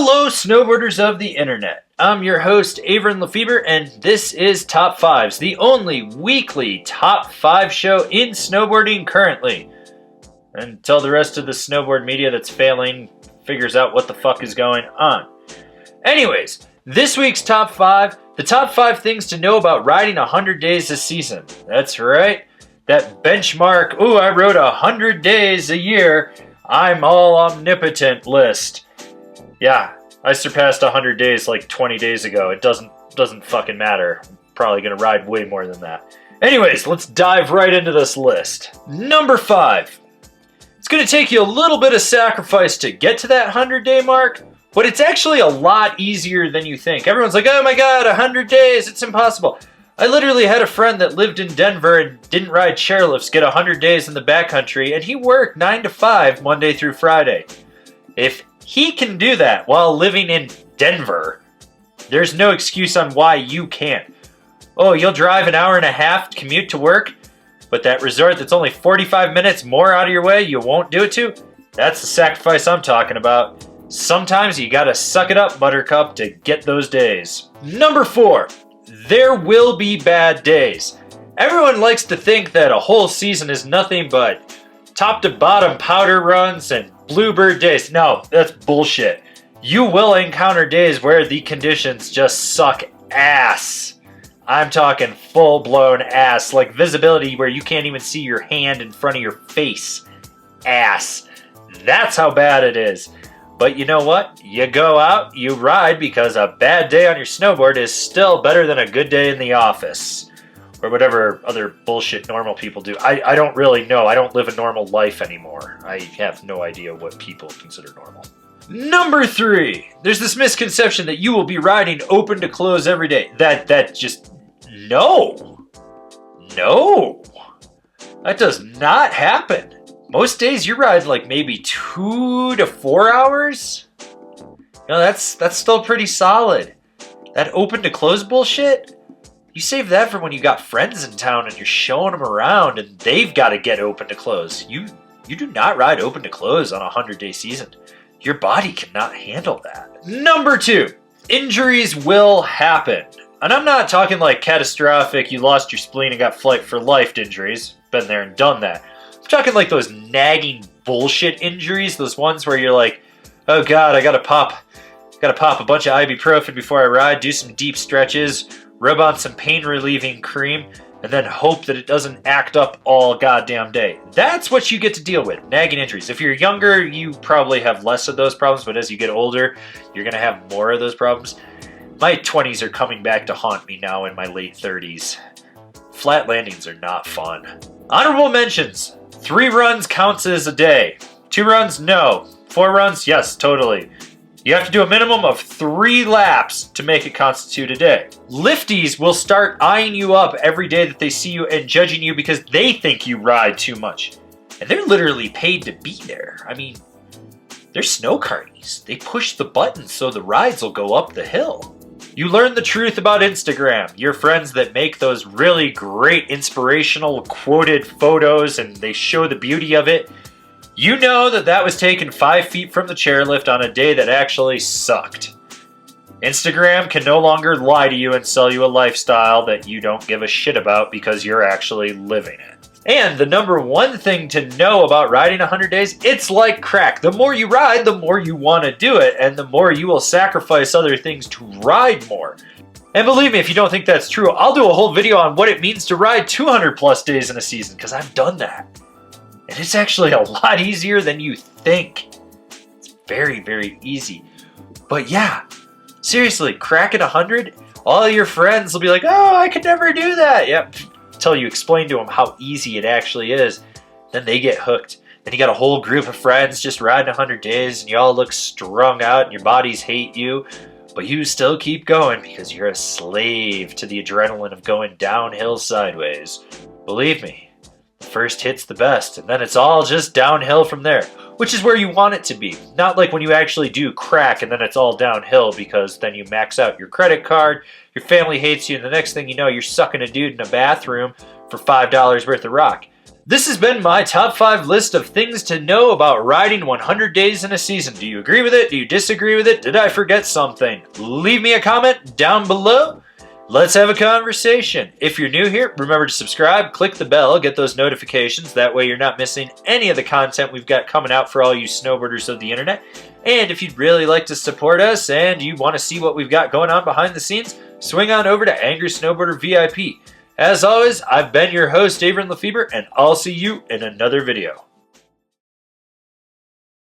Hello, snowboarders of the internet. I'm your host, Avran LeFeber, and this is Top 5s, the only weekly Top 5 show in snowboarding currently. Until the rest of the snowboard media that's failing figures out what the fuck is going on. Anyways, this week's Top 5, the top 5 things to know about riding 100 days this season. That's right, that benchmark, ooh, I rode 100 days a year, I'm all omnipotent list. Yeah, I surpassed 100 days like 20 days ago. It doesn't fucking matter. I'm probably gonna ride way more than that. Anyways, let's dive right into this list. Number 5. It's gonna take you a little bit of sacrifice to get to that 100-day mark, but it's actually a lot easier than you think. Everyone's like, oh my god, 100 days, it's impossible. I literally had a friend that lived in Denver and didn't ride chairlifts get 100 days in the backcountry, and he worked 9 to 5 Monday through Friday. If he can do that while living in Denver, there's no excuse on why you can't. Oh, you'll drive an hour and a half to commute to work, but that resort that's only 45 minutes more out of your way, you won't do it to? That's the sacrifice I'm talking about. Sometimes you gotta suck it up, Buttercup, to get those days. Number 4. There will be bad days. Everyone likes to think that a whole season is nothing but top to bottom powder runs and bluebird days. No, that's bullshit. You will encounter days where the conditions just suck ass. I'm talking full-blown ass, like visibility where you can't even see your hand in front of your face. Ass. That's how bad it is. But you know what? You go out, you ride, because a bad day on your snowboard is still better than a good day in the office. Or whatever other bullshit normal people do. I don't really know. I don't live a normal life anymore. I have no idea what people consider normal. Number 3. There's this misconception that you will be riding open to close every day. That just... No. No. That does not happen. Most days you ride like maybe 2 to 4 hours. You know, that's still pretty solid. That open to close bullshit, you save that for when you got friends in town and you're showing them around and they've got to get open to close. You do not ride open to close on a 100-day season. Your body cannot handle that. Number 2, injuries will happen. And I'm not talking like catastrophic, you lost your spleen and got flight for life injuries. Been there and done that. I'm talking like those nagging bullshit injuries, those ones where you're like, oh god, I gotta pop a bunch of ibuprofen before I ride, do some deep stretches, rub on some pain-relieving cream, and then hope that it doesn't act up all goddamn day. That's what you get to deal with, nagging injuries. If you're younger, you probably have less of those problems, but as you get older, you're going to have more of those problems. My 20s are coming back to haunt me now in my late 30s. Flat landings are not fun. Honorable mentions. 3 runs counts as a day. 2 runs, no. 4 runs, yes, totally. You have to do a minimum of 3 laps to make it constitute a day. Lifties will start eyeing you up every day that they see you and judging you because they think you ride too much. And they're literally paid to be there. I mean, they're snow carnies. They push the buttons so the rides will go up the hill. You learn the truth about Instagram. Your friends that make those really great inspirational quoted photos and they show the beauty of it. You know that was taken 5 feet from the chairlift on a day that actually sucked. Instagram can no longer lie to you and sell you a lifestyle that you don't give a shit about because you're actually living it. And the number 1 thing to know about riding 100 days, it's like crack. The more you ride, the more you want to do it, and the more you will sacrifice other things to ride more. And believe me, if you don't think that's true, I'll do a whole video on what it means to ride 200 plus days in a season, because I've done that. And it's actually a lot easier than you think. It's very, very easy. But yeah, seriously, crack at 100, all your friends will be like, oh, I could never do that. Yep, until you explain to them how easy it actually is. Then they get hooked. Then you got a whole group of friends just riding 100 days and you all look strung out and your bodies hate you. But you still keep going because you're a slave to the adrenaline of going downhill sideways. Believe me. First hit's the best, and then it's all just downhill from there, which is where you want it to be. Not like when you actually do crack and then it's all downhill because then you max out your credit card, your family hates you, and the next thing you know, you're sucking a dude in a bathroom for $5 worth of rock. This has been my top 5 list of things to know about riding 100 days in a season. Do you agree with it? Do you disagree with it? Did I forget something? Leave me a comment down below. Let's have a conversation. If you're new here, remember to subscribe, click the bell, get those notifications. That way you're not missing any of the content we've got coming out for all you snowboarders of the internet. And if you'd really like to support us and you want to see what we've got going on behind the scenes, swing on over to Angry Snowboarder VIP. As always, I've been your host, Avran LeFeber, and I'll see you in another video.